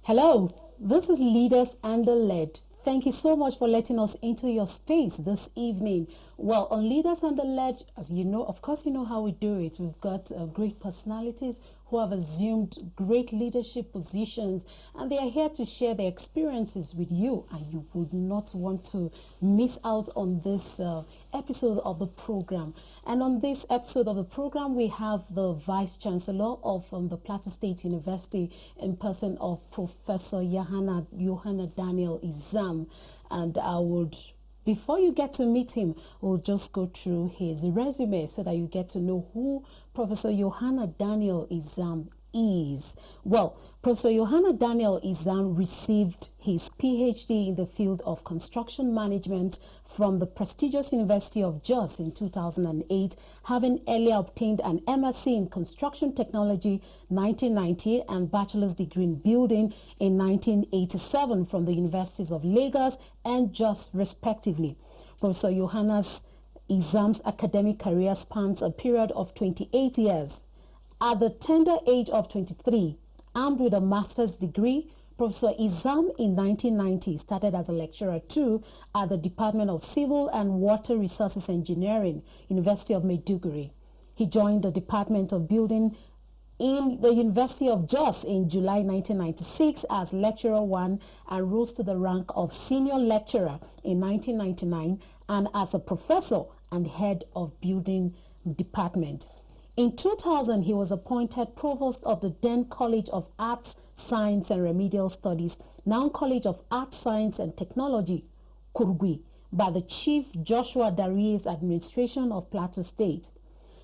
Hello, this is Leaders and the Led. Thank you so much for letting us into your space this evening. Well, on Leaders and the Led, as you know, of course, you know how we do it. We've got great personalities who have assumed great leadership positions, and they are here to share their experiences with you, and you would not want to miss out on this episode of the program. And on this episode of the program, we have the Vice Chancellor of the PLASU State University in person of Professor Yohanna Daniel Izam, and I would, before you get to meet him, we'll just go through his resume so that you get to know who Professor Yohanna Daniel Izam is. Well, Professor Yohanna Daniel Izam received his PhD in the field of construction management from the prestigious University of Jos in 2008, having earlier obtained an MSc in construction technology 1990 and bachelor's degree in building in 1987 from the Universities of Lagos and Jos respectively. Professor Yohanna Izam's academic career spans a period of 28 years. At the tender age of 23, armed with a master's degree, Professor Izam in 1990 started as a lecturer too at the Department of Civil and Water Resources Engineering, University of Maiduguri. He joined the Department of Building in the University of Jos in July 1996 as Lecturer 1 and rose to the rank of Senior Lecturer in 1999 and as a Professor and Head of Building Department. In 2000, he was appointed Provost of the then College of Arts, Science and Remedial Studies, now College of Arts, Science and Technology, Kurgui, by the Chief Joshua Darie's administration of Plateau State.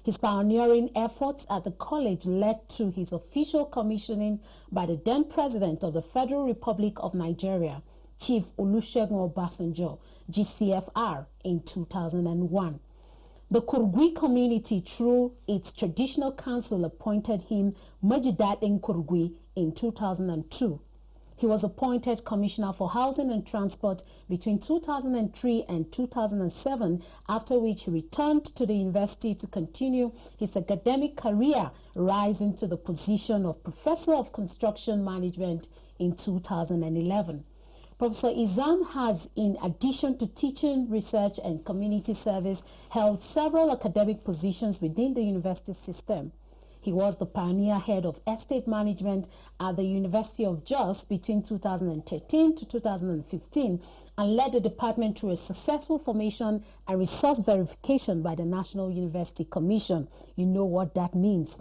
His pioneering efforts at the college led to his official commissioning by the then President of the Federal Republic of Nigeria, Chief Olusegun Obasanjo, GCFR, in 2001. The Kurgui community, through its traditional council, appointed him Majidadin Kurgui in 2002. He was appointed Commissioner for Housing and Transport between 2003 and 2007, after which he returned to the university to continue his academic career, rising to the position of Professor of Construction Management in 2011. Professor Izam has, in addition to teaching, research, and community service, held several academic positions within the university system. He was the pioneer head of estate management at the University of Jos between 2013 to 2015 and led the department through a successful formation and resource verification by the National University Commission. You know what that means.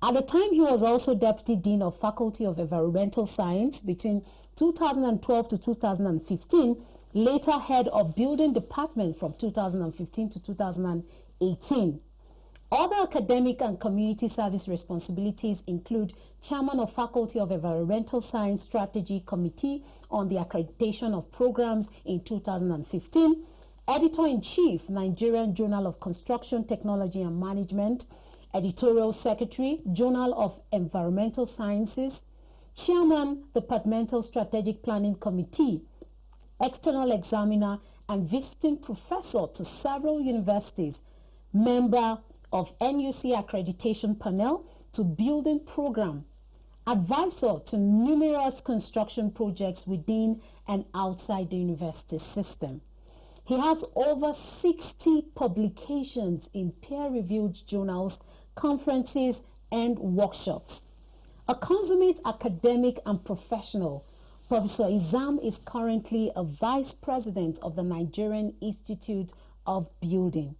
At the time, he was also Deputy Dean of Faculty of Environmental Science between 2012 to 2015, later Head of Building Department from 2015 to 2018. Other academic and community service responsibilities include Chairman of Faculty of Environmental Science Strategy Committee on the Accreditation of Programs in 2015, Editor-in-Chief, Nigerian Journal of Construction Technology and Management, Editorial Secretary, Journal of Environmental Sciences, Chairman, Departmental Strategic Planning Committee, External Examiner, and Visiting Professor to several universities, member of NUC Accreditation Panel to Building Program, advisor to numerous construction projects within and outside the university system. He has over 60 publications in peer-reviewed journals, conferences, and workshops. A consummate academic and professional, Professor Izam is currently a Vice President of the Nigerian Institute of Building.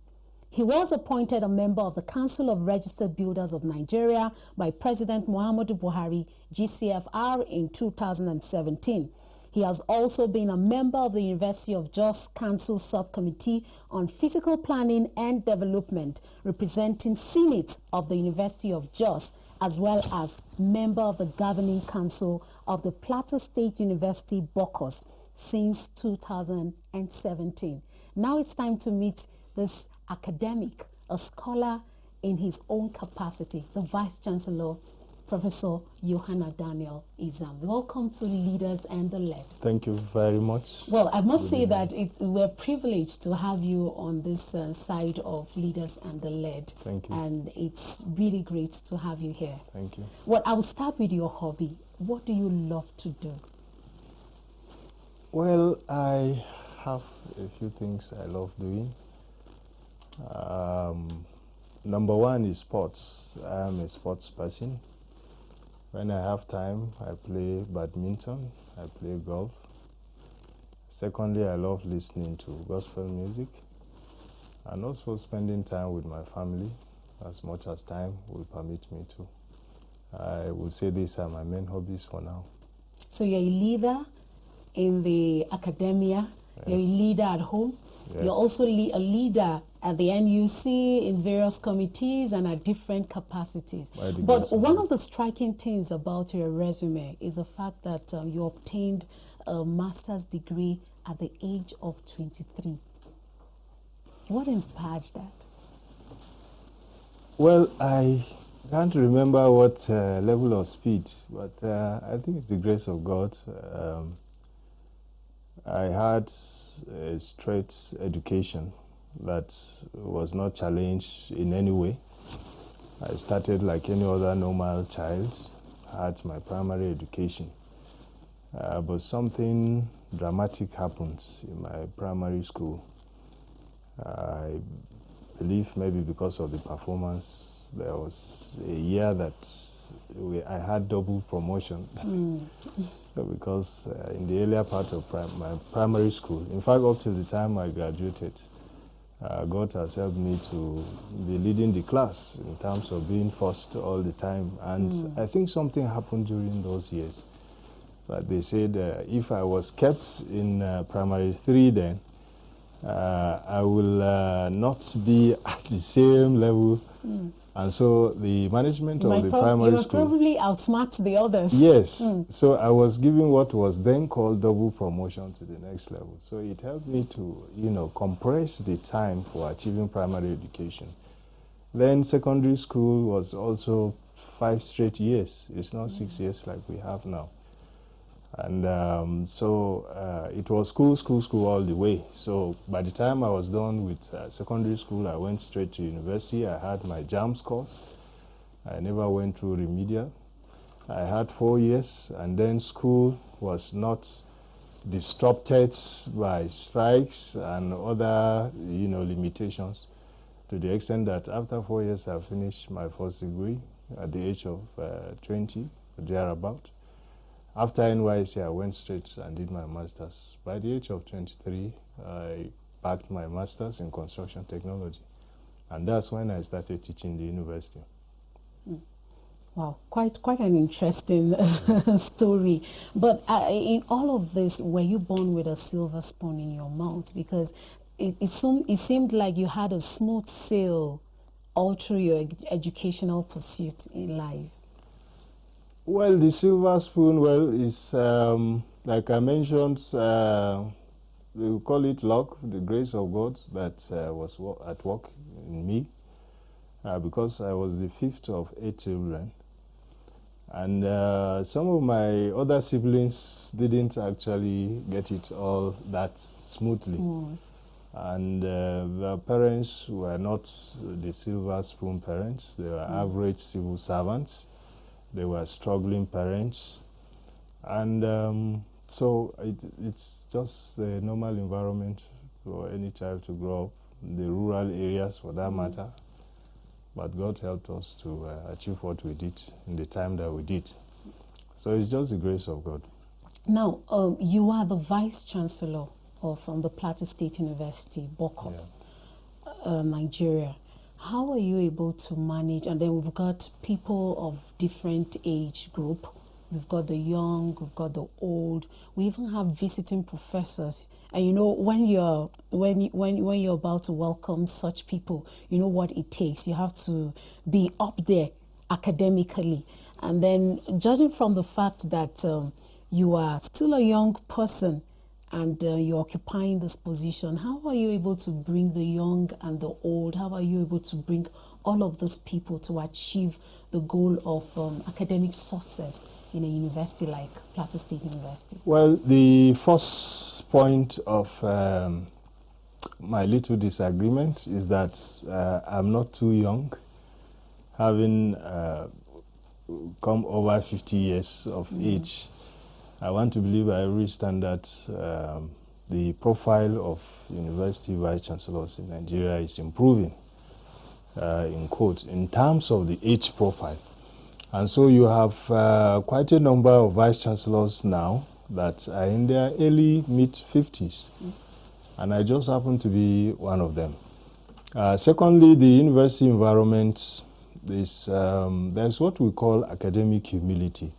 He was appointed a member of the Council of Registered Builders of Nigeria by President Muhammadu Buhari, GCFR, in 2017. He has also been a member of the University of Jos Council Subcommittee on Physical Planning and Development, representing Senate of the University of Jos, as well as member of the Governing Council of the Plateau State University Bocos since 2017. Now it's time to meet this academic, a scholar in his own capacity, the Vice Chancellor, Professor Yohanna Daniel Izam. Welcome to Leaders and the Led. Thank you very much. Well, I must say that we're privileged to have you on this side of Leaders and the Led. Thank you. And it's really great to have you here. Thank you. Well, I will start with your hobby. What do you love to do? Well, I have a few things I love doing. Number one is sports. I'm a sports person. When I have time, I play badminton, I play golf. Secondly, I love listening to gospel music and also spending time with my family as much as time will permit me to. I would say these are my main hobbies for now. So you're a leader in the academia, Yes. you're a leader at home, Yes. you're also a leader at the NUC in various committees and at different capacities. But one of the striking things about your resume is the fact that you obtained a master's degree at the age of 23. What inspired that? Well, I can't remember what level of speed, but I think it's the grace of God. I had a straight education that was not challenged in any way. I started like any other normal child, had my primary education. But something dramatic happened in my primary school. I believe maybe because of the performance, there was a year that I had double promotion. Because in the earlier part of my primary school, in fact, up till the time I graduated, God has helped me to be leading the class in terms of being first all the time. And I think something happened during those years. But they said if I was kept in primary 3 then, I will not be at the same level. And so the management of the primary school... You probably outsmart the others. Yes. So I was given what was then called double promotion to the next level. So it helped me to, compress the time for achieving primary education. Then secondary school was also 5 straight years. It's not 6 years like we have now. And so it was school all the way. So by the time I was done with secondary school, I went straight to university. I had my JAMS course. I never went through remedial. I had 4 years, and then school was not disrupted by strikes and other, limitations, to the extent that after 4 years, I finished my first degree at the age of 20, thereabout. After NYC, I went straight and did my master's. By the age of 23, I backed my master's in construction technology. And that's when I started teaching the university. Wow, quite an interesting story. But in all of this, were you born with a silver spoon in your mouth? Because it seemed like you had a smooth sail all through your educational pursuit in life. Well, the silver spoon, is like I mentioned, we call it luck, the grace of God that was at work in me, because I was the 5th of 8 children. And some of my other siblings didn't actually get it all that smoothly. And their parents were not the silver spoon parents. They were average civil servants. They were struggling parents. And so it's just a normal environment for any child to grow up, in the rural areas for that matter. But God helped us to achieve what we did in the time that we did. So it's just the grace of God. Now, you are the Vice Chancellor from the PLASU State University, Bokos, Nigeria. How are you able to manage? And then we've got people of different age group. We've got the young, we've got the old. We even have visiting professors. And when you're about to welcome such people, you know what it takes. You have to be up there academically. And then judging from the fact that you are still a young person and you're occupying this position, how are you able to bring the young and the old? How are you able to bring all of those people to achieve the goal of academic success in a university like PLASU State University? Well, the first point of my little disagreement is that I'm not too young, having come over 50 years of age, I want to believe by every standard the profile of university vice chancellors in Nigeria is improving, in quotes, in terms of the age profile. And so you have quite a number of vice chancellors now that are in their early mid-50s. And I just happen to be one of them. Secondly, the university environment is, there's what we call academic humility.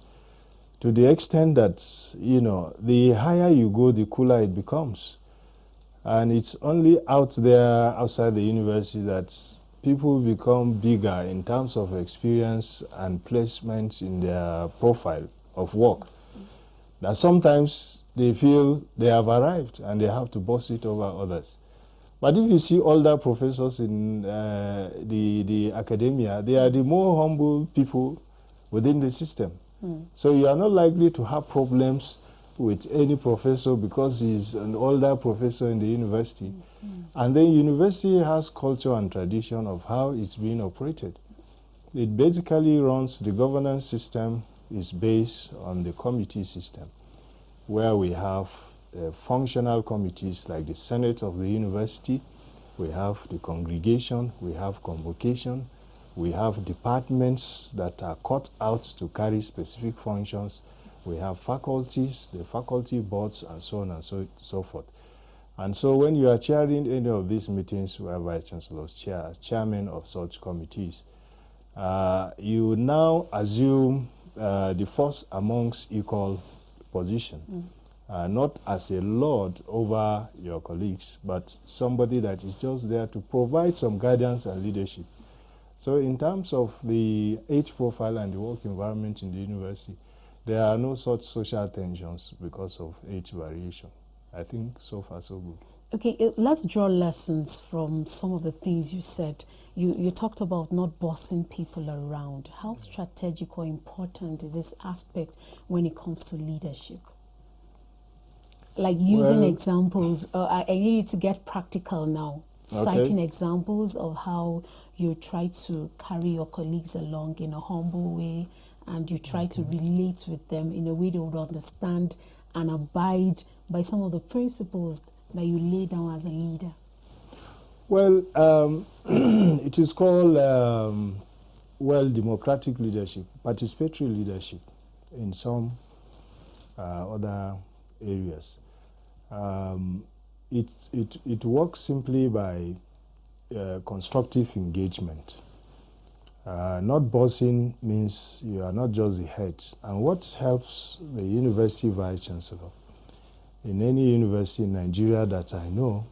To the extent that, you know, the higher you go, the cooler it becomes. And it's only out there, outside the university, that people become bigger in terms of experience and placement in their profile of work. That sometimes they feel they have arrived and they have to boss it over others. But if you see older professors in the academia, they are the more humble people within the system. So you are not likely to have problems with any professor because he's an older professor in the university. And then university has culture and tradition of how it's being operated. It basically runs, the governance system is based on the committee system, where we have functional committees like the Senate of the university, we have the congregation, we have convocation, we have departments that are cut out to carry specific functions, we have faculties, the faculty boards, and so on and so forth. And so when you are chairing any of these meetings where vice chancellors chair as chairman of such committees, you now assume the first amongst equal position. Not as a lord over your colleagues, but somebody that is just there to provide some guidance and leadership. So in terms of the age profile and the work environment in the university, there are no such social tensions because of age variation. I think so far so good. Okay, let's draw lessons from some of the things you said. You talked about not bossing people around. How strategic or important is this aspect when it comes to leadership? Like using examples. I need you to get practical now. Okay. Citing examples of how you try to carry your colleagues along in a humble way, and you try to relate with them in a way they would understand and abide by some of the principles that you lay down as a leader. Well, it is called, democratic leadership, participatory leadership in some other areas. It works simply by constructive engagement. Not bossing means you are not just the head. And what helps the university vice chancellor in any university in Nigeria that I know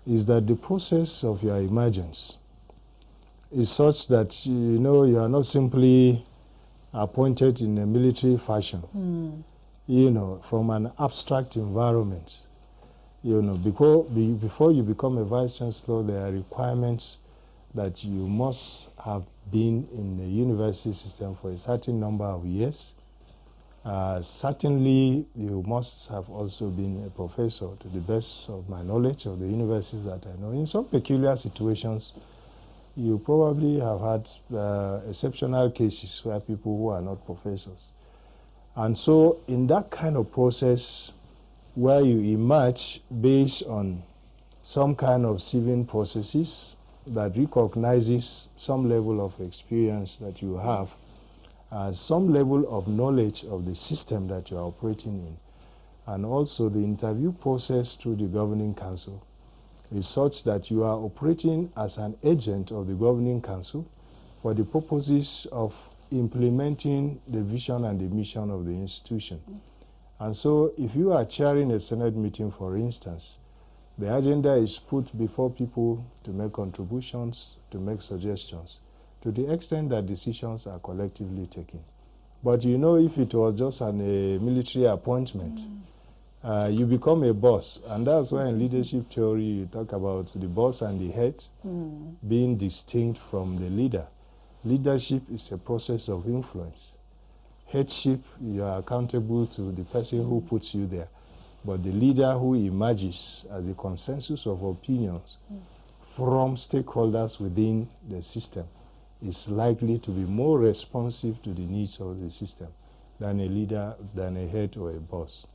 is that the process of your emergence is such that you are not simply appointed in a military fashion, from an abstract environment. Before you become a vice chancellor, there are requirements that you must have been in the university system for a certain number of years. Certainly, you must have also been a professor, to the best of my knowledge of the universities that I know. In some peculiar situations, you probably have had exceptional cases where people who are not professors. And so in that kind of process, where you emerge based on some kind of sieving processes that recognizes some level of experience that you have, some level of knowledge of the system that you are operating in, and also the interview process through the governing council is such that you are operating as an agent of the governing council for the purposes of implementing the vision and the mission of the institution. And so if you are chairing a Senate meeting, for instance, the agenda is put before people to make contributions, to make suggestions, to the extent that decisions are collectively taken. But if it was just a military appointment, you become a boss. And that's why in leadership theory you talk about the boss and the head being distinct from the leader. Leadership is a process of influence. Headship, you are accountable to the person who puts you there. But the leader who emerges as a consensus of opinions from stakeholders within the system is likely to be more responsive to the needs of the system than a leader, than a head or a boss.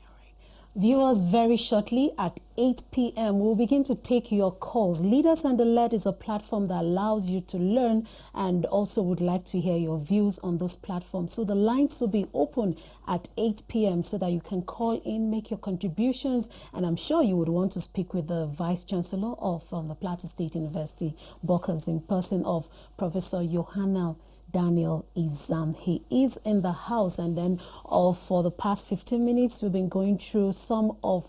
Viewers, very shortly at 8 p.m. we'll begin to take your calls. Leaders and the Led is a platform that allows you to learn and also would like to hear your views on this platform. So the lines will be open at 8 p.m. so that you can call in, make your contributions, and I'm sure you would want to speak with the Vice Chancellor of the Plateau State University, Bokers, in person of Professor Yohanna Daniel Izam. He is in the house, and then for the past 15 minutes we've been going through some of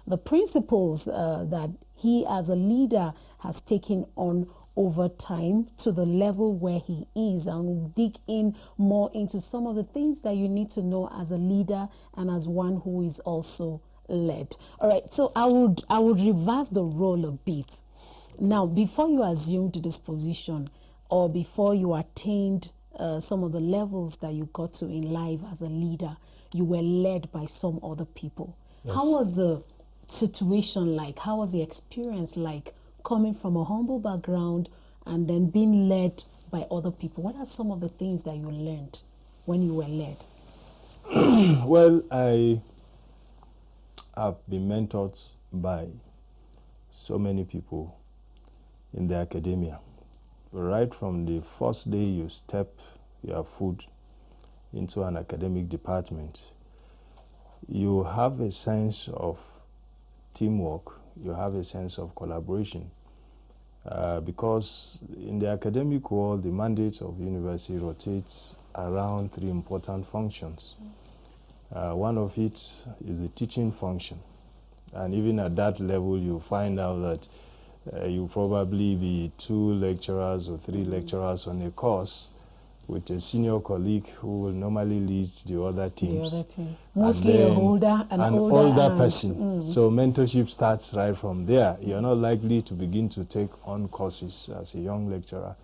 the principles that he as a leader has taken on over time to the level where he is, and we'll dig in more into some of the things that you need to know as a leader and as one who is also led. All right, so I would reverse the role a bit. Now, before you assumed this position, or before you attained some of the levels that you got to in life as a leader, you were led by some other people. Yes. How was the situation like? How was the experience like, coming from a humble background and then being led by other people? What are some of the things that you learned when you were led? Well, I have been mentored by so many people in the academia. Right from the first day you step your foot into an academic department, you have a sense of teamwork, you have a sense of collaboration, because in the academic world, the mandate of university rotates around three important functions. One of it is the teaching function, and even at that level you find out that you probably be 2 lecturers or 3 lecturers on a course with a senior colleague who will normally lead the other teams. The other team. Mostly an older person. So mentorship starts right from there. You're not likely to begin to take on courses as a young lecturer,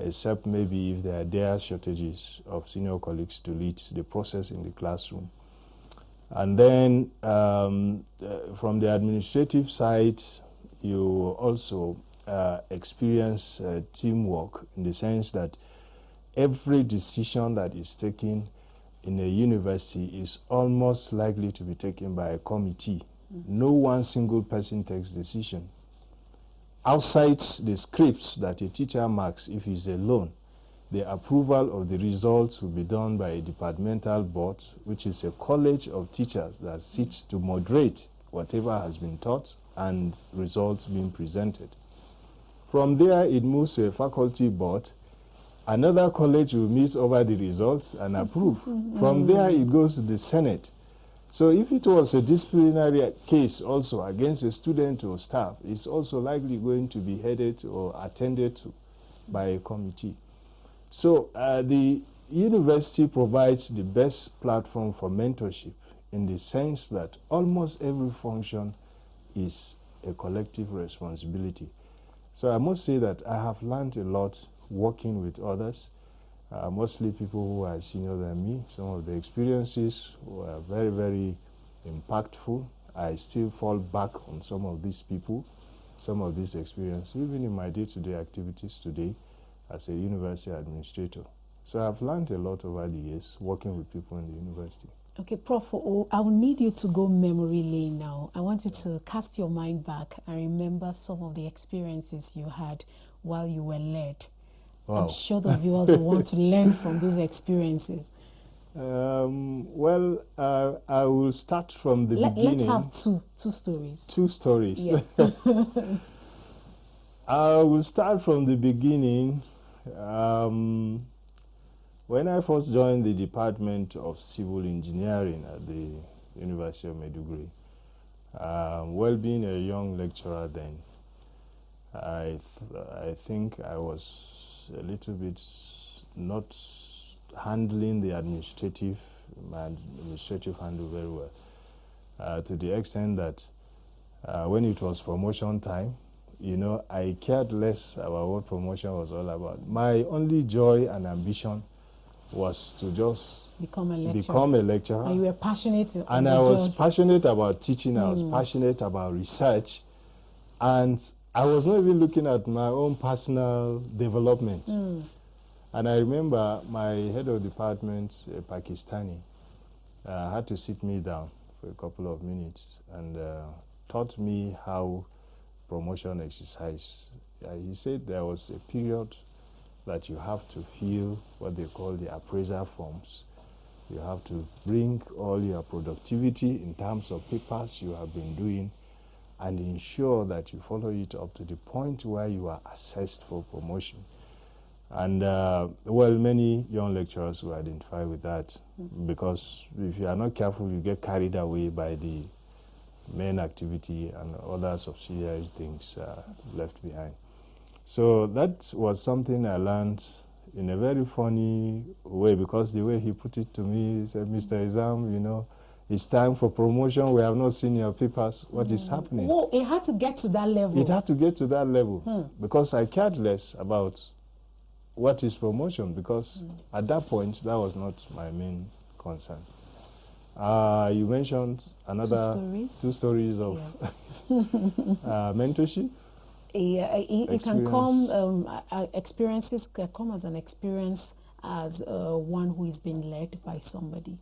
except maybe if there are shortages of senior colleagues to lead the process in the classroom. And then from the administrative side, you also experience teamwork, in the sense that every decision that is taken in a university is almost likely to be taken by a committee. No one single person takes decision. Outside the scripts that a teacher marks if he's alone, the approval of the results will be done by a departmental board, which is a college of teachers that sits to moderate whatever has been taught and results being presented. From there, it moves to a faculty board. Another college will meet over the results and approve. From there, it goes to the Senate. So if it was a disciplinary case also against a student or staff, it's also likely going to be headed or attended to by a committee. So the university provides the best platform for mentorship, in the sense that almost every function is a collective responsibility. So I must say that I have learned a lot working with others, mostly people who are senior than me. Some of the experiences were very, very impactful. I still fall back on some of these people, some of these experiences, even in my day-to-day activities today as a university administrator. So I've learned a lot over the years working with people in the university. Okay, Prof, I will need you to go memory lane now. I want you to cast your mind back and remember some of the experiences you had while you were led. Wow. I'm sure the viewers will want to learn from those experiences. Well, I will start from the beginning. Let's have two stories. 2 stories. Yes. I will start from the beginning. When I first joined the Department of Civil Engineering at the University of Maiduguri, well, being a young lecturer then, I think I was a little bit not handling the administrative handle very well, to the extent that when it was promotion time, I cared less about what promotion was all about. My only joy and ambition was to just become a lecturer. And you were passionate. And I was passionate about teaching. I was passionate about research. And I was not even looking at my own personal development. And I remember my head of department, a Pakistani, had to sit me down for a couple of minutes and taught me how promotion exercise. He said there was a period that you have to fill what they call the appraiser forms. You have to bring all your productivity in terms of papers you have been doing and ensure that you follow it up to the point where you are assessed for promotion. And well, many young lecturers will identify with that because if you are not careful, you get carried away by the main activity and other subsidiary things left behind. So that was something I learned in a very funny way, because the way he put it to me, he said, Mr. Izam, you know, it's time for promotion. We have not seen your papers. What is happening? Oh, it had to get to that level. It had to get to that level because I cared less about what is promotion, because at that point, that was not my main concern. You mentioned another two stories of mentorship. Yeah, it can come, experiences can come as an experience as one who is being led by somebody.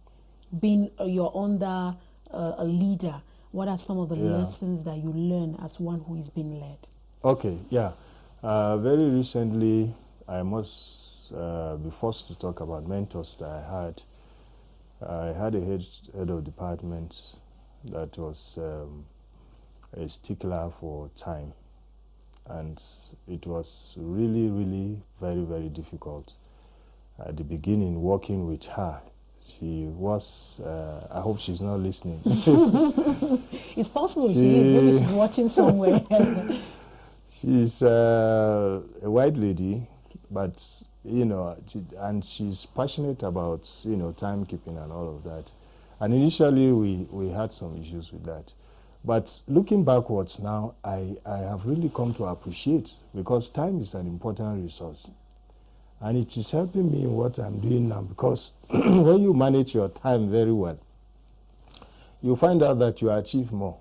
Being you're under a leader, what are some of the lessons that you learn as one who is being led? Okay, yeah. Very recently, I must be forced to talk about mentors that I had. I had a head of department that was a stickler for time. And it was really, really very, very difficult. At the beginning, working with her, she was, I hope she's not listening. It's possible she is, maybe she's watching somewhere. She's a white lady, but, you know, and she's passionate about, you know, timekeeping and all of that. And initially, we had some issues with that. But looking backwards now, I have really come to appreciate, because time is an important resource. And it is helping me in what I'm doing now, because when you manage your time very well, you find out that you achieve more.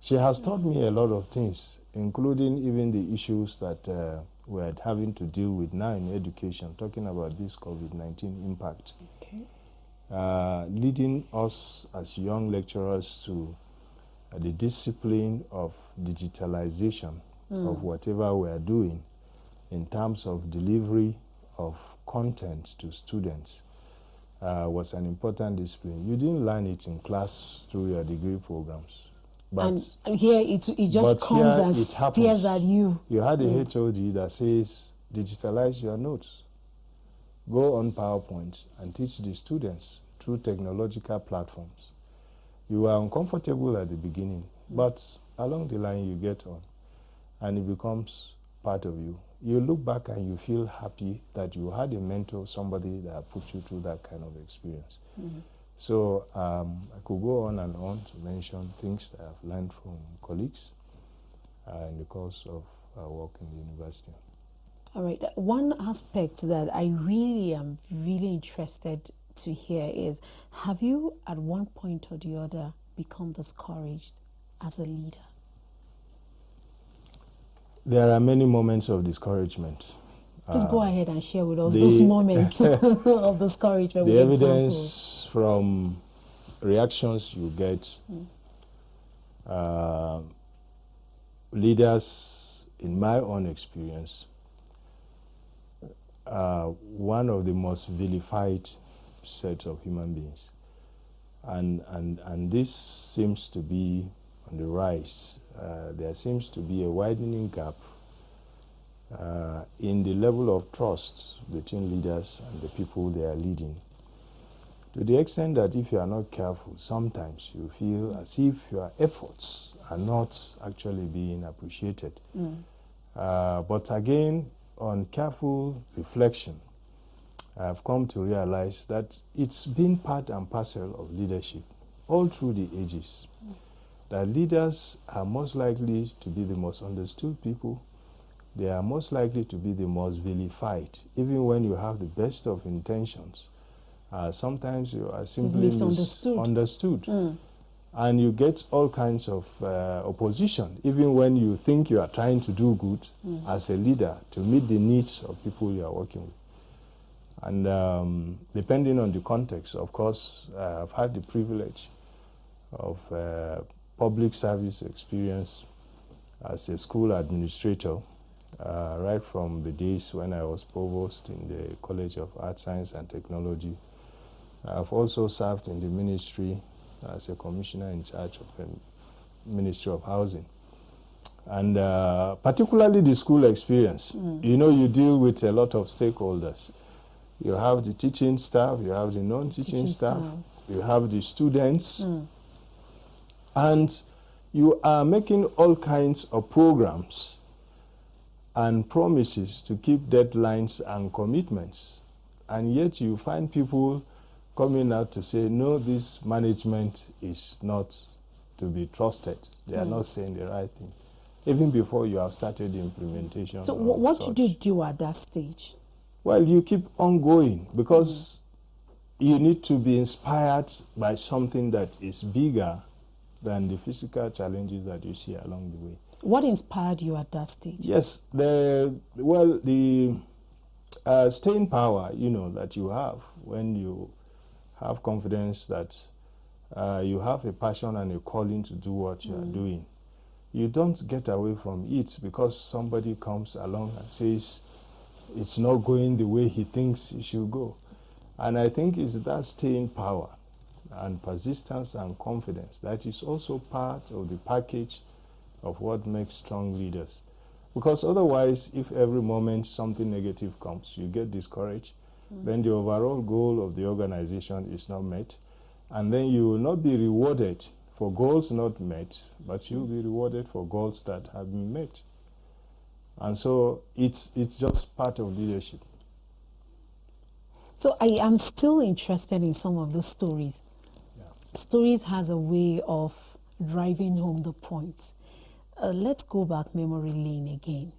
She has taught me a lot of things, including even the issues that we're having to deal with now in education, talking about this COVID-19 impact. Okay. Leading us as young lecturers to the discipline of digitalization of whatever we are doing in terms of delivery of content to students was an important discipline. You didn't learn it in class through your degree programs. But and here it just comes and stares at you. You had a HOD that says, digitalize your notes. Go on PowerPoint and teach the students through technological platforms. You are uncomfortable at the beginning, but along the line you get on, and it becomes part of you. You look back and you feel happy that you had a mentor, somebody that put you through that kind of experience. So I could go on and on to mention things that I've learned from colleagues in the course of our work in the university. All right. One aspect that I really am interested to hear is, have you at one point or the other become discouraged as a leader? There are many moments of discouragement. Please go ahead and share with us those moments of discouragement. The evidence from reactions you get, leaders, in my own experience, one of the most vilified set of human beings. And this seems to be on the rise. There seems to be a widening gap in the level of trust between leaders and the people they are leading. To the extent that if you are not careful, sometimes you feel as if your efforts are not actually being appreciated. But again, on careful reflection, I have come to realize that it's been part and parcel of leadership all through the ages. That leaders are most likely to be the most understood people. They are most likely to be the most vilified, even when you have the best of intentions. Sometimes you are simply misunderstood. And you get all kinds of opposition, even when you think you are trying to do good as a leader to meet the needs of people you are working with. And depending on the context, of course, I've had the privilege of public service experience as a school administrator, right from the days when I was provost in the College of Art, Science and Technology. I've also served in the ministry as a commissioner in charge of the Ministry of Housing. And particularly the school experience. You know, you deal with a lot of stakeholders. You have the teaching staff, you have the non-teaching staff, you have the students, and you are making all kinds of programs and promises to keep deadlines and commitments. And yet you find people coming out to say, no, this management is not to be trusted. They are not saying the right thing, even before you have started the implementation. So what did you do at that stage? Well, you keep on going because you need to be inspired by something that is bigger than the physical challenges that you see along the way. What inspired you at that stage? Yes, the staying power, you know, that you have when you have confidence that you have a passion and a calling to do what you are doing. You don't get away from it because somebody comes along and says it's not going the way he thinks it should go. And I think it's that staying power and persistence and confidence that is also part of the package of what makes strong leaders. Because otherwise, if every moment something negative comes, you get discouraged, then the overall goal of the organization is not met, and then you will not be rewarded for goals not met, but you'll be rewarded for goals that have been met. And so it's just part of leadership. So I am still interested in some of the stories. Yeah. Stories has a way of driving home the point. Let's go back memory lane again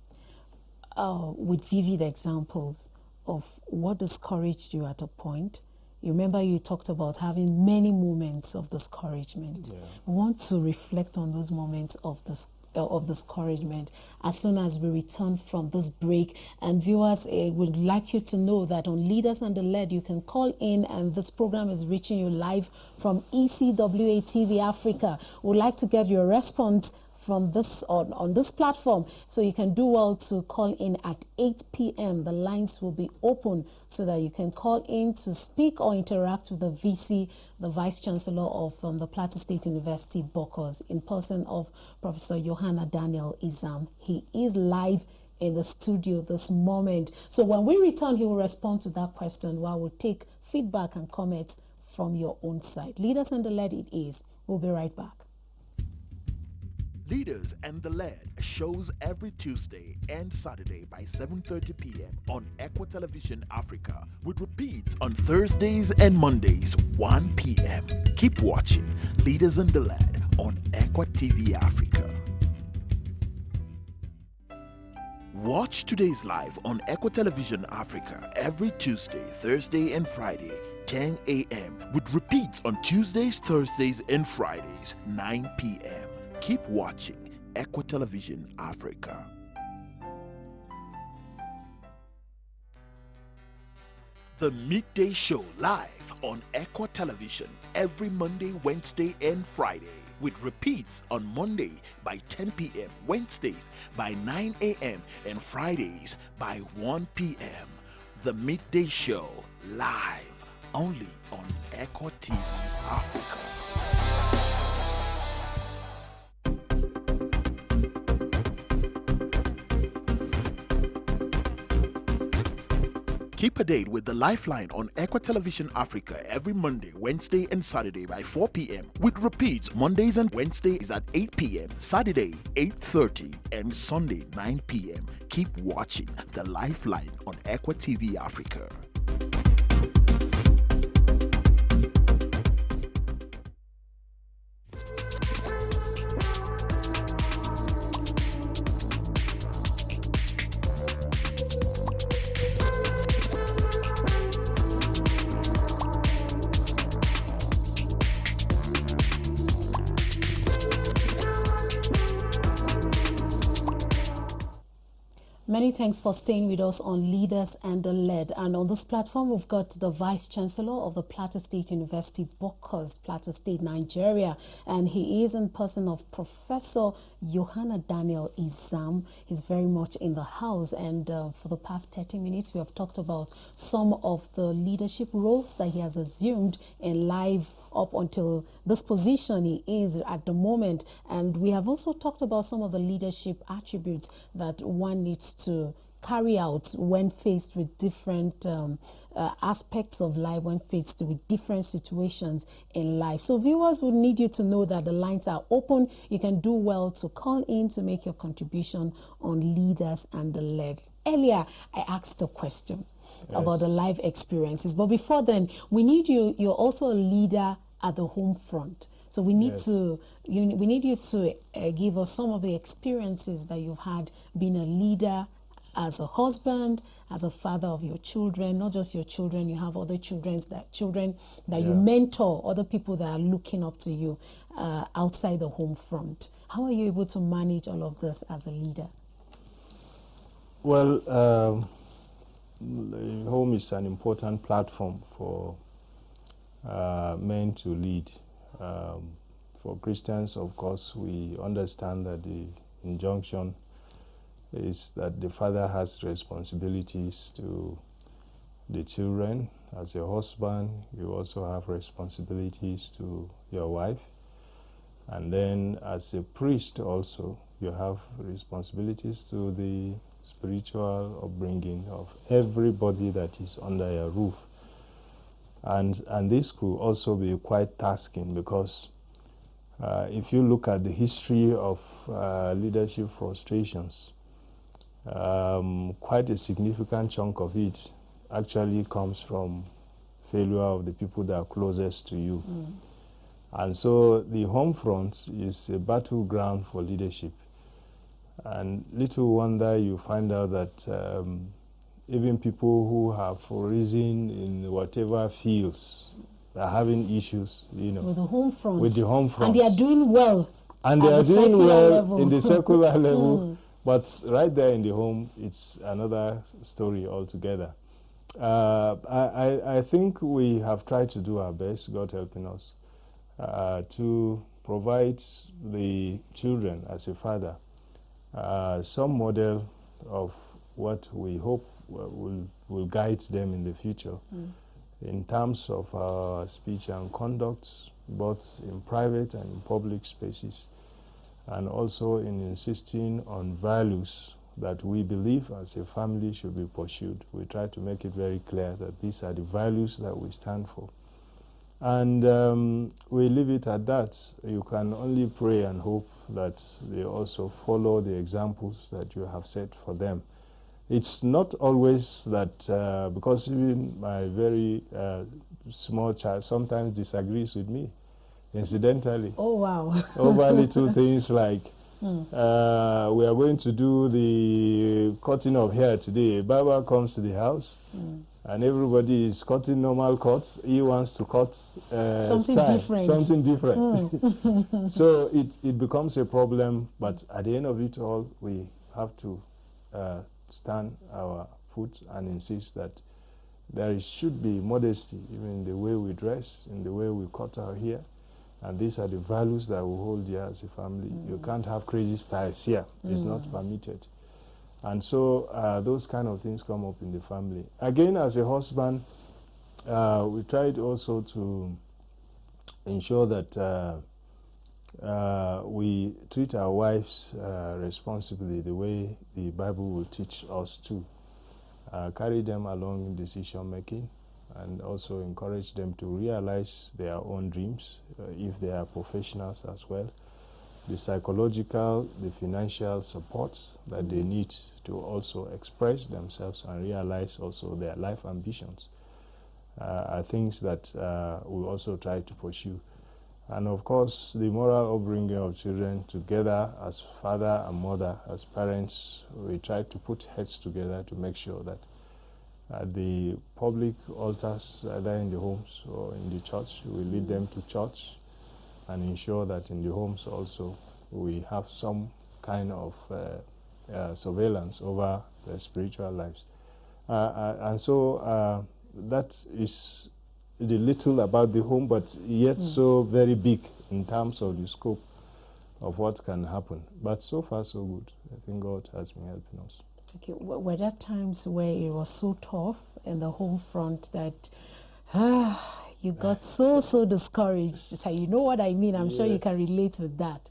with vivid examples of what discouraged you at a point. You remember you talked about having many moments of discouragement. Yeah. We want to reflect on those moments of discouragement as soon as we return from this break. And viewers, would like you to know that on Leaders and the Led, you can call in, and this program is reaching you live from ECWA TV Africa. We'd like to get your response from this on this platform, so you can do well to call in at 8 p.m. The lines will be open so that you can call in to speak or interact with the VC, the Vice Chancellor of the Plateau State University, Bokos, in person of Professor Yohanna Daniel Izam. He is live in the studio this moment. So when we return, he will respond to that question while we'll take feedback and comments from your own side. Leaders and the Led it is. We'll be right back. Leaders and the Led shows every Tuesday and Saturday by 7:30 p.m. on ECWA Television Africa, with repeats on Thursdays and Mondays 1 p.m. Keep watching Leaders and the Led on ECWA TV Africa. Watch today's live on ECWA Television Africa every Tuesday, Thursday and Friday 10 a.m. with repeats on Tuesdays, Thursdays and Fridays 9 p.m. Keep watching ECWA Television Africa. The Midday Show live on ECWA Television every Monday, Wednesday and Friday, with repeats on Monday by 10 p.m., Wednesdays by 9 a.m. and Fridays by 1 p.m. The Midday Show live only on ECWA TV Africa. Keep a date with the Lifeline on ECWA Television Africa every Monday, Wednesday and Saturday by 4 p.m. with repeats Mondays and Wednesdays at 8 p.m., Saturday 8:30 and Sunday 9 p.m. Keep watching the Lifeline on ECWA TV Africa. Many thanks for staying with us on Leaders and the Lead. And on this platform, we've got the Vice Chancellor of the Plateau State University, Bokos, Plateau State, Nigeria. And he is in person of Professor Yohanna Daniel Izam. He's very much in the house. And for the past 30 minutes, we have talked about some of the leadership roles that he has assumed in life up until this position he is at the moment. And we have also talked about some of the leadership attributes that one needs to carry out when faced with different aspects of life, when faced with different situations in life. So viewers would need you to know that the lines are open. You can do well to call in to make your contribution on Leaders and the Lead. Earlier, I asked a question about the life experiences. But before then, we need you. You're also a leader at the home front. So we need we need you to give us some of the experiences that you've had being a leader as a husband, as a father of your children, not just your children, you have other children that you mentor, other people that are looking up to you outside the home front. How are you able to manage all of this as a leader? Well, the home is an important platform for men to lead. For Christians, of course, we understand that the injunction is that the father has responsibilities to the children. As a husband, you also have responsibilities to your wife. And then as a priest also, you have responsibilities to the spiritual upbringing of everybody that is under your roof. And this could also be quite tasking because if you look at the history of leadership frustrations, quite a significant chunk of it actually comes from failure of the people that are closest to you. And so the home front is a battleground for leadership. And little wonder you find out that even people who have risen in whatever fields are having issues, with the home front. With the home front. And they are doing well. And they are doing well level. in the secular level. But right there in the home, it's another story altogether. I think we have tried to do our best, God helping us, to provide the children as a father some model of what we hope will guide them in the future in terms of speech and conduct, both in private and in public spaces, and also in insisting on values that we believe as a family should be pursued. We try to make it very clear that these are the values that we stand for. And we leave it at that. You can only pray and hope that they also follow the examples that you have set for them. It's not always that, because even my very small child sometimes disagrees with me, incidentally. Oh, wow. Over little things like, we are going to do the cutting of hair today. Baba comes to the house. And everybody is cutting normal cuts. He wants to cut something different. So it becomes a problem, but at the end of it all, we have to stand our foot and insist that there should be modesty, even in the way we dress, in the way we cut our hair. And these are the values that we hold here as a family. You can't have crazy styles here. It's not permitted. And so those kind of things come up in the family. Again, as a husband, we tried also to ensure that we treat our wives responsibly the way the Bible will teach us to. Carry them along in decision making and also encourage them to realize their own dreams if they are professionals as well. The psychological, the financial support that they need to also express themselves and realize also their life ambitions are things that we also try to pursue. And of course, the moral upbringing of children together as father and mother, as parents, we try to put heads together to make sure that the public altars, either in the homes or in the church, we lead them to church and ensure that in the homes also we have some kind of surveillance over their spiritual lives. And so that is the little about the home, but yet so very big in terms of the scope of what can happen. But so far, so good. I think God has been helping us. Okay, were there times where it was so tough in the home front that you got so discouraged? So you know what I mean? I'm sure you can relate with that.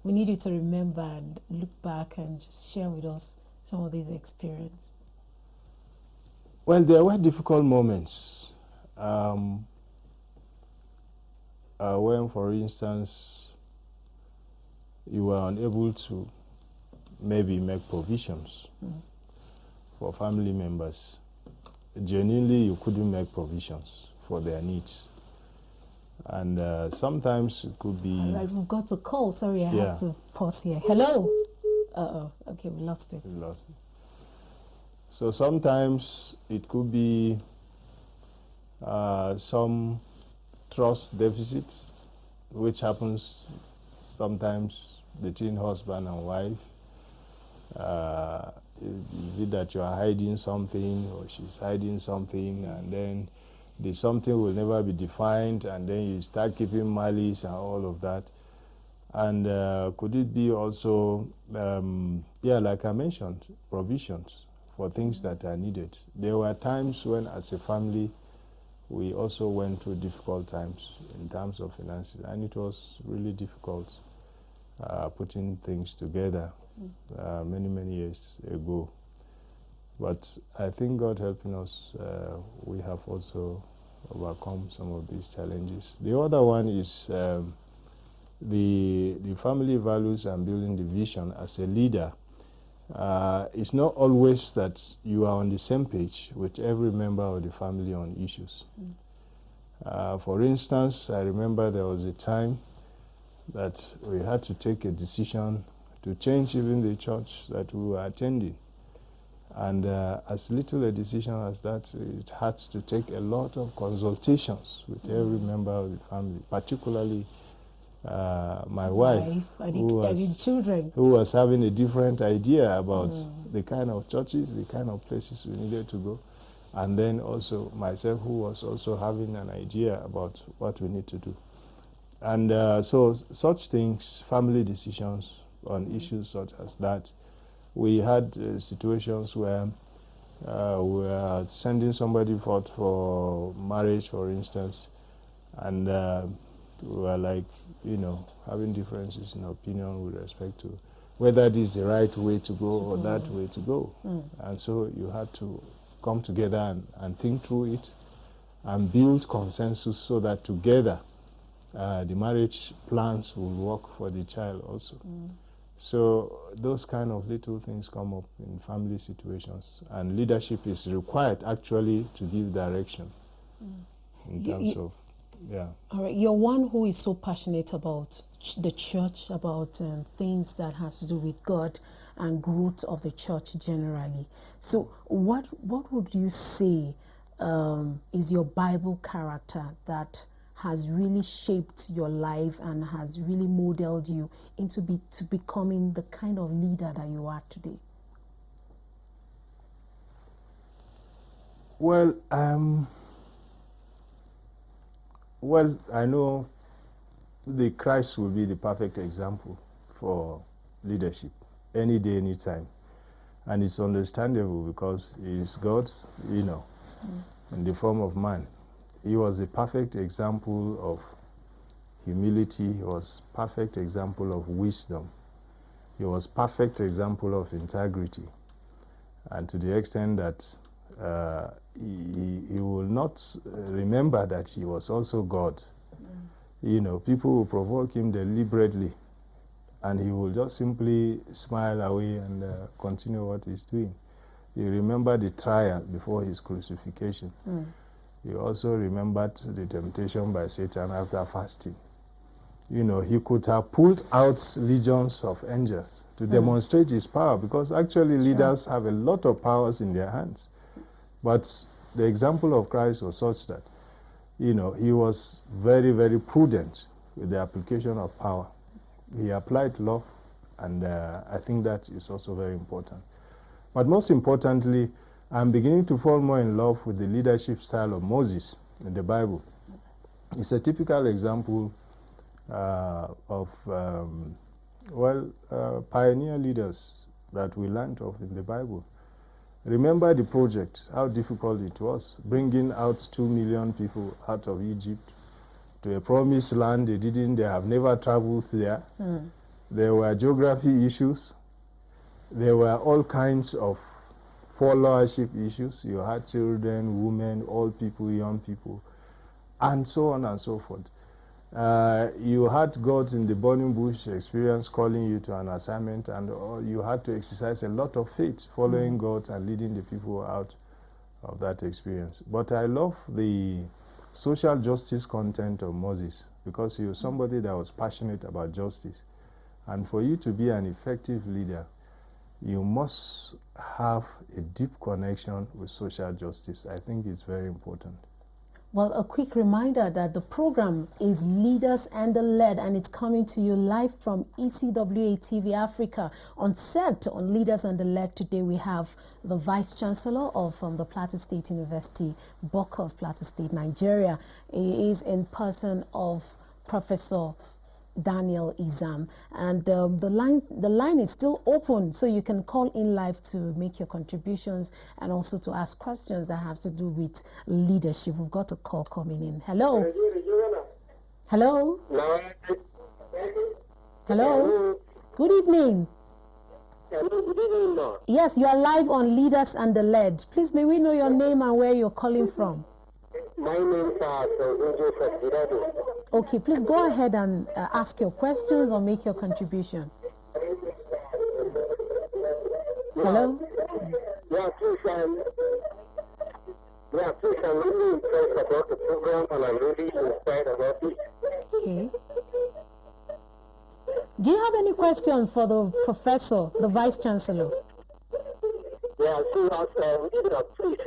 We need you to remember and look back and just share with us some of these experiences. Well, there were difficult moments. When, for instance, you were unable to maybe make provisions for family members. Genuinely, you couldn't make provisions for their needs. And sometimes it could be... All right, we've got a call. Sorry, I had to pause here. Hello? Uh-oh. Okay, we lost it. We lost it. So sometimes it could be some trust deficit, which happens sometimes between husband and wife. Is it that you are hiding something or she's hiding something, and then the something will never be defined, and then you start keeping malice and all of that. And could it be also, like I mentioned, provisions for things that are needed. There were times when, as a family, we also went through difficult times in terms of finances, and it was really difficult putting things together many years ago. But I think God helping us, we have also overcome some of these challenges. The other one is the family values and building the vision as a leader. It's not always that you are on the same page with every member of the family on issues. For instance, I remember there was a time that we had to take a decision to change even the church that we were attending. And as little a decision as that, it had to take a lot of consultations with every member of the family, particularly my wife who was having a different idea about the kind of churches, the kind of places we needed to go. And then also myself, who was also having an idea about what we need to do. And so such things, family decisions on issues such as that, we had situations where we were sending somebody forth for marriage, for instance, and we were like, having differences in opinion with respect to whether this is the right way to go or that way to go. And so you had to come together and think through it and build consensus so that together the marriage plans will work for the child also. So those kind of little things come up in family situations, and leadership is required actually to give direction in terms of, All right, you're one who is so passionate about the church, about things that has to do with God and growth of the church generally. So what would you say is your Bible character that has really shaped your life and has really modeled you into becoming the kind of leader that you are today? Well, I know the Christ will be the perfect example for leadership any day, any time. And it's understandable because he is God, in the form of man. He was a perfect example of humility. He was perfect example of wisdom. He was perfect example of integrity. And to the extent that he will not remember that he was also God. People will provoke him deliberately, and he will just simply smile away and continue what he's doing. He remembered the trial before his crucifixion. He also remembered the temptation by Satan after fasting. He could have pulled out legions of angels to demonstrate his power, because actually leaders have a lot of powers in their hands. But the example of Christ was such that, he was very, very prudent with the application of power. He applied love And I think that is also very important. But most importantly, I'm beginning to fall more in love with the leadership style of Moses in the Bible. It's a typical example of pioneer leaders that we learned of in the Bible. Remember the project, how difficult it was, bringing out 2 million people out of Egypt to a promised land they have never traveled there. There were geography issues. There were all kinds of followership issues. You had children, women, old people, young people, and so on and so forth. You had God in the burning bush experience calling you to an assignment, and you had to exercise a lot of faith following God and leading the people out of that experience. But I love the social justice content of Moses, because he was somebody that was passionate about justice. And for you to be an effective leader, you must have a deep connection with social justice. I think it's very important. Well, a quick reminder that the program is Leaders and the Led, and it's coming to you live from ECWA TV Africa. On set on Leaders and the Led today, we have the Vice Chancellor of the Plateau State University, Bokos, Plateau State, Nigeria. He is in person of Professor Daniel Izam, and the line is still open, so you can call in live to make your contributions and also to ask questions that have to do with leadership. We've got a call coming in. Hello. Hello. Hello. Good evening. Yes, you are live on Leaders and the Led. Please, may we know your name and where you're calling from? My name is Okay, please go ahead and ask your questions or make your contribution. Hello? Please, I'm really impressed about the program, and I'm really inspired about it. Okay. Do you have any question for the professor, the Vice Chancellor? Yeah, so please,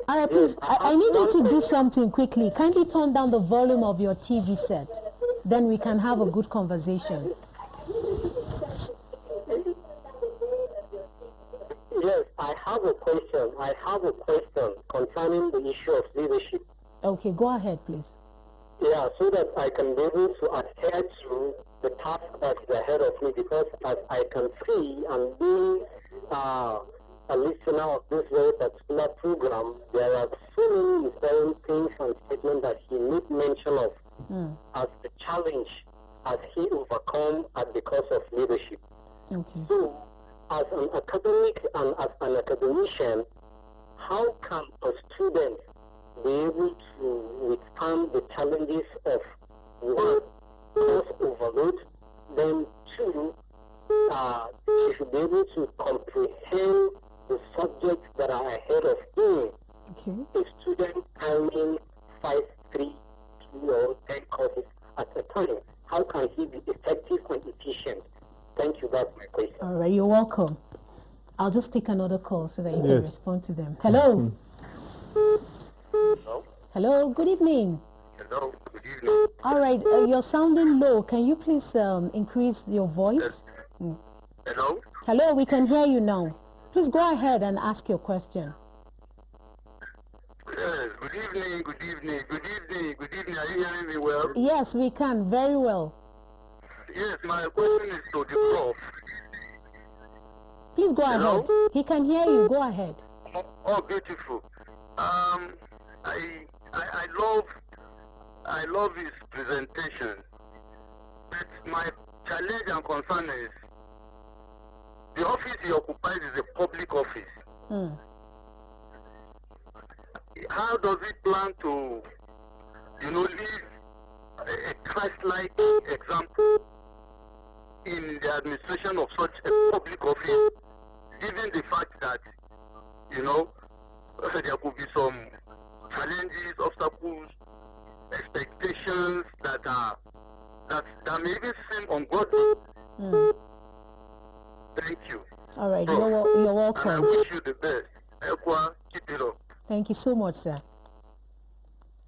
All right, please, I need you to do something quickly. Kindly turn down the volume of your TV set. Then we can have a good conversation. Yes, I have a question concerning the issue of leadership. Okay, go ahead, please. Yeah, so that I can be able to adhere to the task that is ahead of me, because as I can see, and being a listener of this very particular program, there are so many important things and statements that he made mention of as the challenge as he overcome and because of leadership. Okay. So, as an academic and as an academician, how can a student be able to withstand the challenges of one, course overload, then two, he should be able to comprehend the subjects that are ahead of him. Okay. A student carrying 5, 3, 2, or 10 courses at a time, how can he be effective and efficient? Thank you, that's my question. All right, you're welcome. I'll just take another call so that you can respond to them. Hello. Hello? Hello, good evening. Hello, good evening. All right, you're sounding low. Can you please increase your voice? Hello? Hello, we can hear you now. Please go ahead and ask your question. Yes, good evening, good evening, good evening, good evening. Are you hearing me well? Yes, we can. Very well. Yes, my question is to the prof. Please go Hello? ahead. He can hear you. Go ahead. Oh, beautiful. I love his presentation. But my challenge and concern is the office he occupies is a public office. How does he plan to, leave a Christ-like example in the administration of such a public office, given the fact that, there could be some challenges, obstacles, expectations that may even seem ungodly. Thank you. All right, you're welcome. And I wish you the best. ECWA, keep it up. Thank you so much, sir.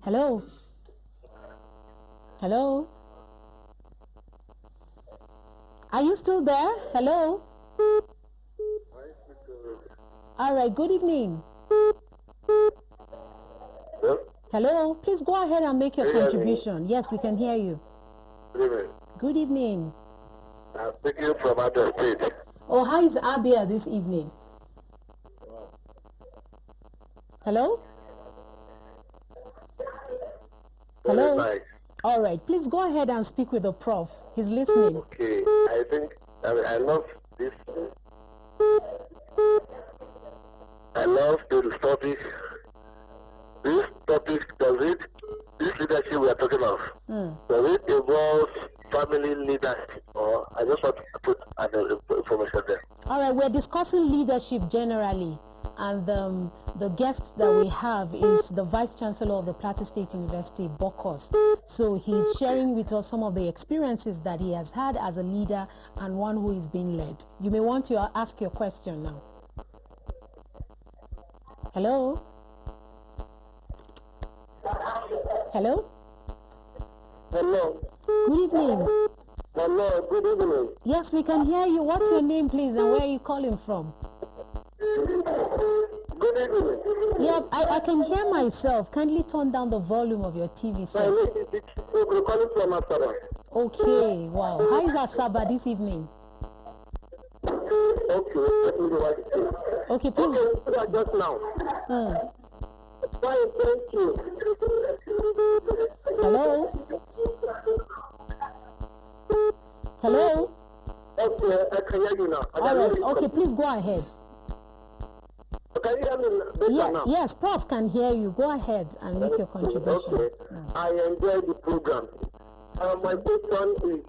Hello? Hello? Are you still there? Hello? All right, good evening. Hello? Please go ahead and make your contribution. Yes, we can hear you. Good evening. Good evening. I'm speaking from Abia State. Oh, how is Abia this evening? Hello? Hello? Nice. All right, please go ahead and speak with the prof. He's listening. Okay, I think I love this. I love the topic. This topic, this leadership we are talking of, does it involve family leadership, or I just want to put information there? All right, we're discussing leadership generally, and the guest that we have is the Vice Chancellor of the Plateau State University, Bokos. So he's sharing with us some of the experiences that he has had as a leader and one who is being led. You may want to ask your question now. Hello? Hello? Hello. Good evening. Hello, good evening. Yes, we can hear you. What's your name, please, and where are you calling from? Good evening. Yeah, I can hear myself. Kindly turn down the volume of your TV set. We're calling from Asaba. Okay, wow. How is Asaba this evening? Okay, let me write it. Okay, please. Okay, just now. Fine, thank you. Hello? Hello? Okay, I can hear you now. All right, okay, please go ahead. Can you hear me better now? Yes, Prof can hear you. Go ahead and make your contribution. Okay, I enjoy the program. My question is,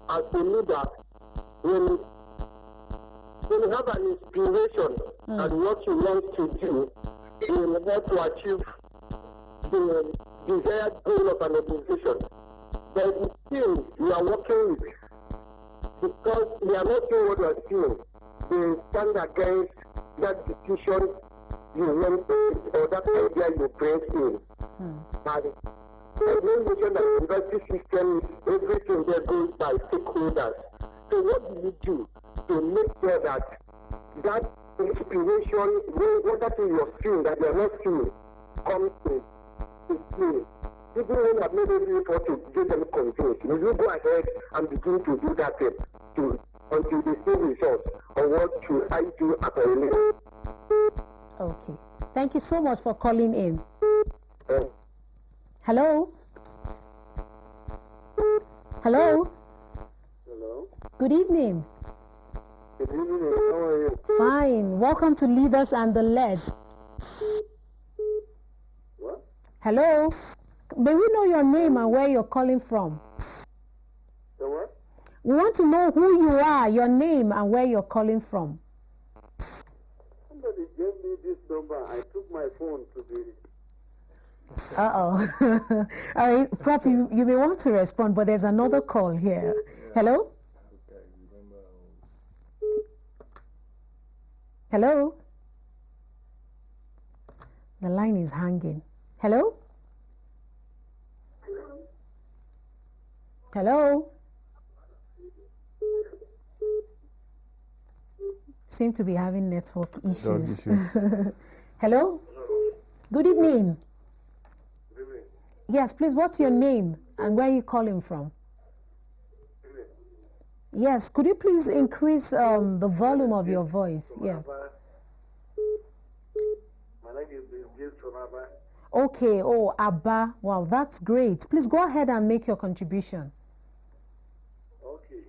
as a leader, when you have an inspiration and what you want to do, you want to achieve the desired goal of an organization. But the team you are working with, because they are not doing what you are doing, they stand against that decision you want to, or that idea you bring in. And I don't mention that the university system, everything there goes by stakeholders. So what do you do to make sure that that inspiration, whether to your stream that you are not seeing, comes to play? Even when you have made every effort to get them convinced, you go ahead and begin to do that thing until they see results on what should I do as a leader. Okay. Thank you so much for calling in. Hello? Hello? Hello? Good evening. Good evening, how are you? Fine. Welcome to Leaders and the Led. What? Hello? May we know your name and where you're calling from? The what? We want to know who you are, your name, and where you're calling from. Somebody gave me this number. I took my phone to the... Uh-oh. All right, Prof, you may want to respond, but there's another call here. Hello? Hello? The line is hanging. Hello? Hello? Seem to be having network issues. Hello? Good evening. Good evening. Yes, please, what's your name and where are you calling from? Good evening. Yes, could you please increase the volume of your voice? Yeah. My name is James from Abba. Okay, oh, Abba. Wow, that's great. Please go ahead and make your contribution. Okay.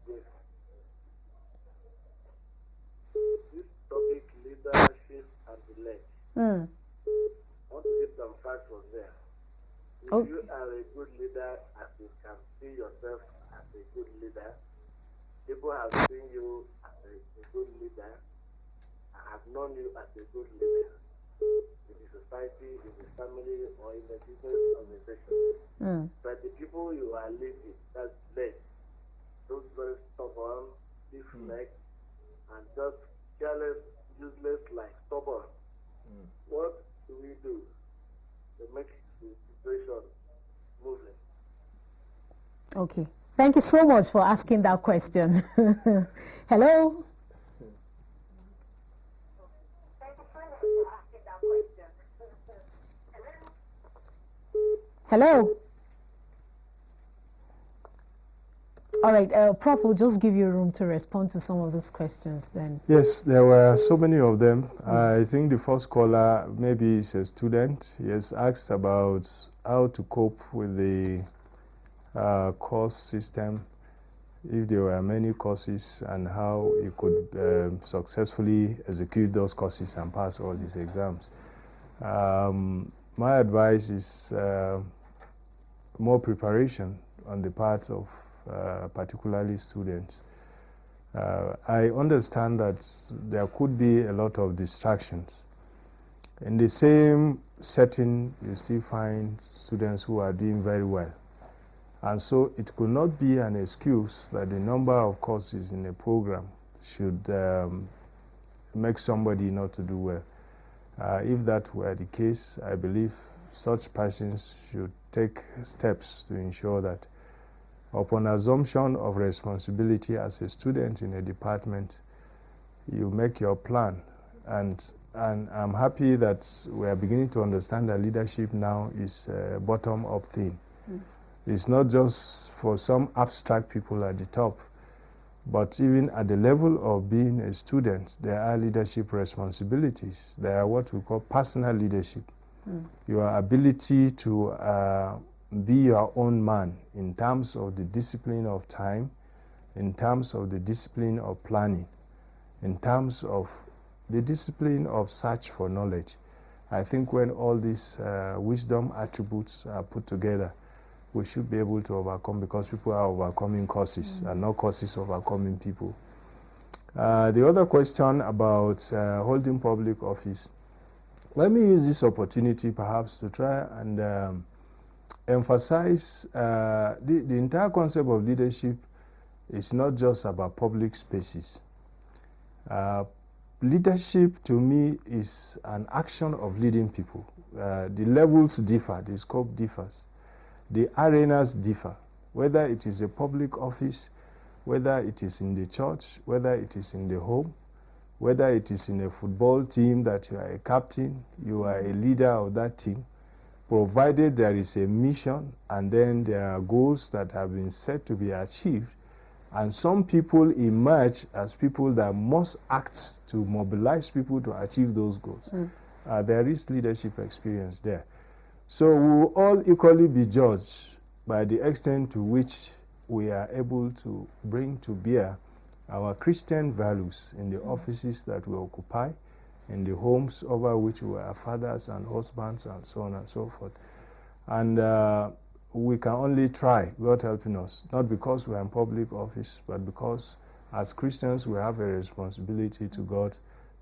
Yes. This topic, leadership and the led. I want to get some facts from there. If you are a good leader, as you can see yourself as a good leader, people have seen you as a good leader, have known you as a good leader in the society, in the family, or in the business organization. But the people you are leading, that's led, those very stubborn, stiff-necked, and just careless, useless, like stubborn. What do we do to make the situation moving? Okay, Thank you so much for asking that question. Hello? Hello? All right, Prof, we'll just give you room to respond to some of these questions then. Yes, there were so many of them. I think the first caller maybe is a student. He has asked about how to cope with the course system, if there were many courses, and how you could successfully execute those courses and pass all these exams. My advice is more preparation on the part of particularly students. I understand that there could be a lot of distractions. In the same setting, you still find students who are doing very well. And so it could not be an excuse that the number of courses in a program should make somebody not to do well. If that were the case, I believe such persons should take steps to ensure that upon assumption of responsibility as a student in a department, you make your plan. And I'm happy that we are beginning to understand that leadership now is a bottom-up thing. It's not just for some abstract people at the top, but even at the level of being a student, there are leadership responsibilities. There are what we call personal leadership. Your ability to be your own man in terms of the discipline of time, in terms of the discipline of planning, in terms of the discipline of search for knowledge. I think when all these wisdom attributes are put together, we should be able to overcome, because people are overcoming courses and not courses overcoming people. The other question about holding public office, let me use this opportunity perhaps to try and emphasize the entire concept of leadership is not just about public spaces. Leadership to me is an action of leading people. The levels differ, the scope differs, the arenas differ, whether it is a public office, whether it is in the church, whether it is in the home, whether it is in a football team that you are a captain, you are a leader of that team, provided there is a mission and then there are goals that have been set to be achieved, and some people emerge as people that must act to mobilize people to achieve those goals. There is leadership experience there. So we will all equally be judged by the extent to which we are able to bring to bear our Christian values in the offices that we occupy, in the homes over which we are fathers and husbands and so on and so forth. And we can only try, God helping us, not because we are in public office, but because as Christians we have a responsibility to God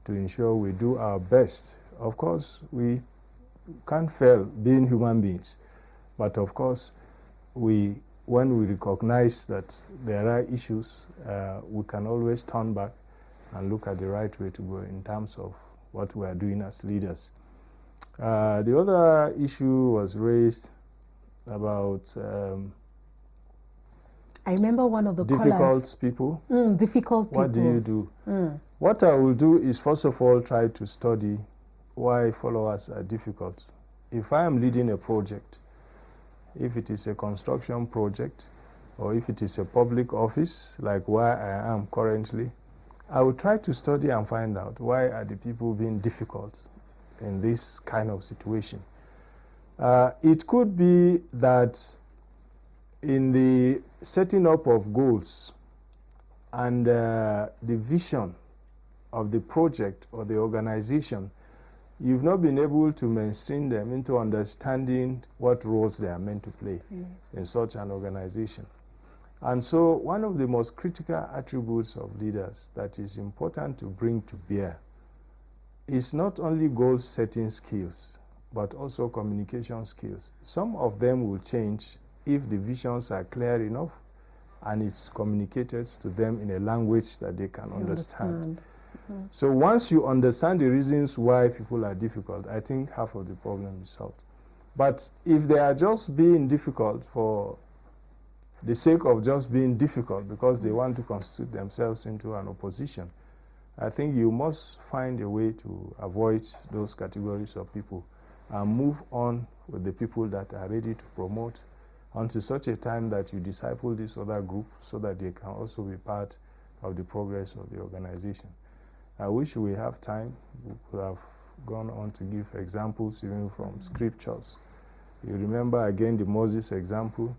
to ensure we do our best. Of course, we can't fail being human beings, but of course, when we recognize that there are issues, we can always turn back and look at the right way to go in terms of what we are doing as leaders. The other issue was raised about I remember one of the difficult callers. people. Difficult people. What do you do? What I will do is, first of all, try to study why followers are difficult. If I am leading a project, if it is a construction project, or if it is a public office, like where I am currently, I will try to study and find out why are the people being difficult in this kind of situation. It could be that in the setting up of goals and the vision of the project or the organization, you've not been able to mainstream them into understanding what roles they are meant to play in such an organization. And so one of the most critical attributes of leaders that is important to bring to bear is not only goal setting skills, but also communication skills. Some of them will change if the visions are clear enough and it's communicated to them in a language that they can understand. So once you understand the reasons why people are difficult, I think half of the problem is solved. But if they are just being difficult for the sake of just being difficult because they want to constitute themselves into an opposition. I think you must find a way to avoid those categories of people and move on with the people that are ready to promote until such a time that you disciple this other group so that they can also be part of the progress of the organization. I wish we have time. We could have gone on to give examples even from scriptures. You remember again the Moses example.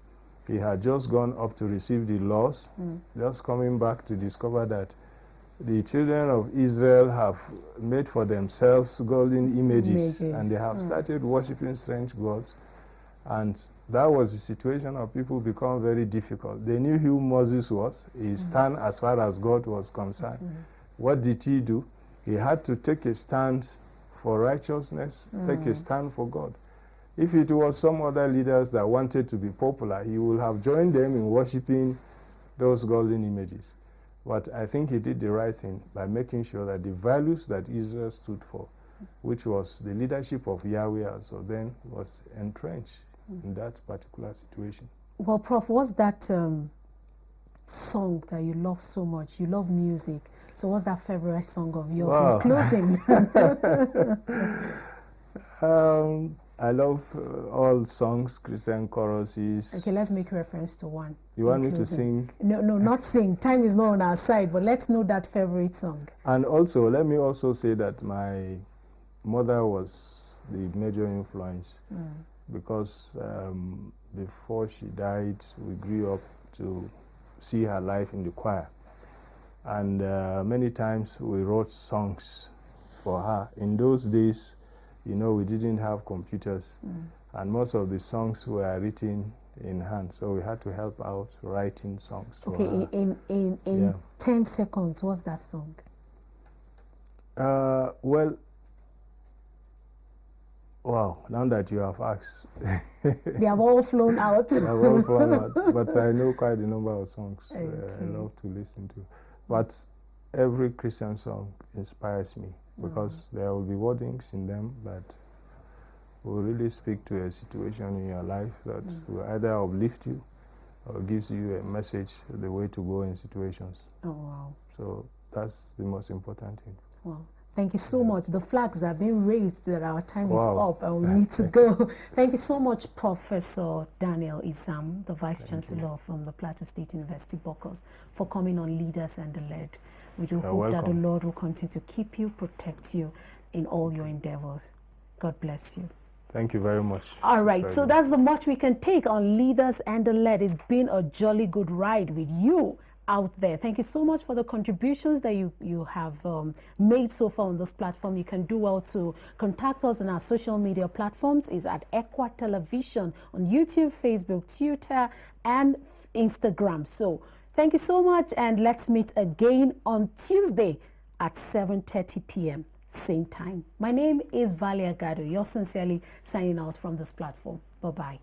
He had just gone up to receive the laws, just coming back to discover that the children of Israel have made for themselves golden images. And they have started worshiping strange gods. And that was the situation of people become very difficult. They knew who Moses was. He stand as far as God was concerned. What did he do? He had to take a stand for righteousness, take a stand for God. If it was some other leaders that wanted to be popular, he would have joined them in worshiping those golden images. But I think he did the right thing by making sure that the values that Israel stood for, which was the leadership of Yahweh as of then, was entrenched in that particular situation. Well, Prof, what's that song that you love so much? You love music. So what's that favorite song of yours in closing? I love all songs, Christian choruses. Okay, let's make reference to one. You want me to sing? No, not sing. Time is not on our side, but let's know that favorite song. And also, let me also say that my mother was the major influence because before she died, we grew up to see her life in the choir. And many times we wrote songs for her. In those days, you know, we didn't have computers, and most of the songs were written in hand, so we had to help out writing songs for her. In 10 seconds, what's that song? Well, wow, now that you have asked. They have all flown out. They have all flown out, but I know quite a number of songs I love to listen to. But every Christian song inspires me because there will be wordings in them that will really speak to a situation in your life that will either uplift you or gives you a message, the way to go in situations. Oh, wow. So that's the most important thing. Wow. Thank you so much. The flags are being raised that our time is up and we need to go. Thank you so much, Professor Daniel Izam, the Vice Chancellor from the Plateau State University, Bokos, for coming on Leaders and the Led. We do hope that the Lord will continue to keep you, protect you in all your endeavors. God bless you. Thank you very much. All right, so that's the much we can take on Leaders and the Led. It's been a jolly good ride with you out there. Thank you so much for the contributions that you have made so far on this platform. You can do well to contact us on our social media platforms. Is at ECWA Television on YouTube, Facebook, Twitter, and Instagram. So thank you so much, and let's meet again on Tuesday at 7:30 p.m. same time. My name is Valia Gado. You're sincerely signing out from this platform. Bye-bye.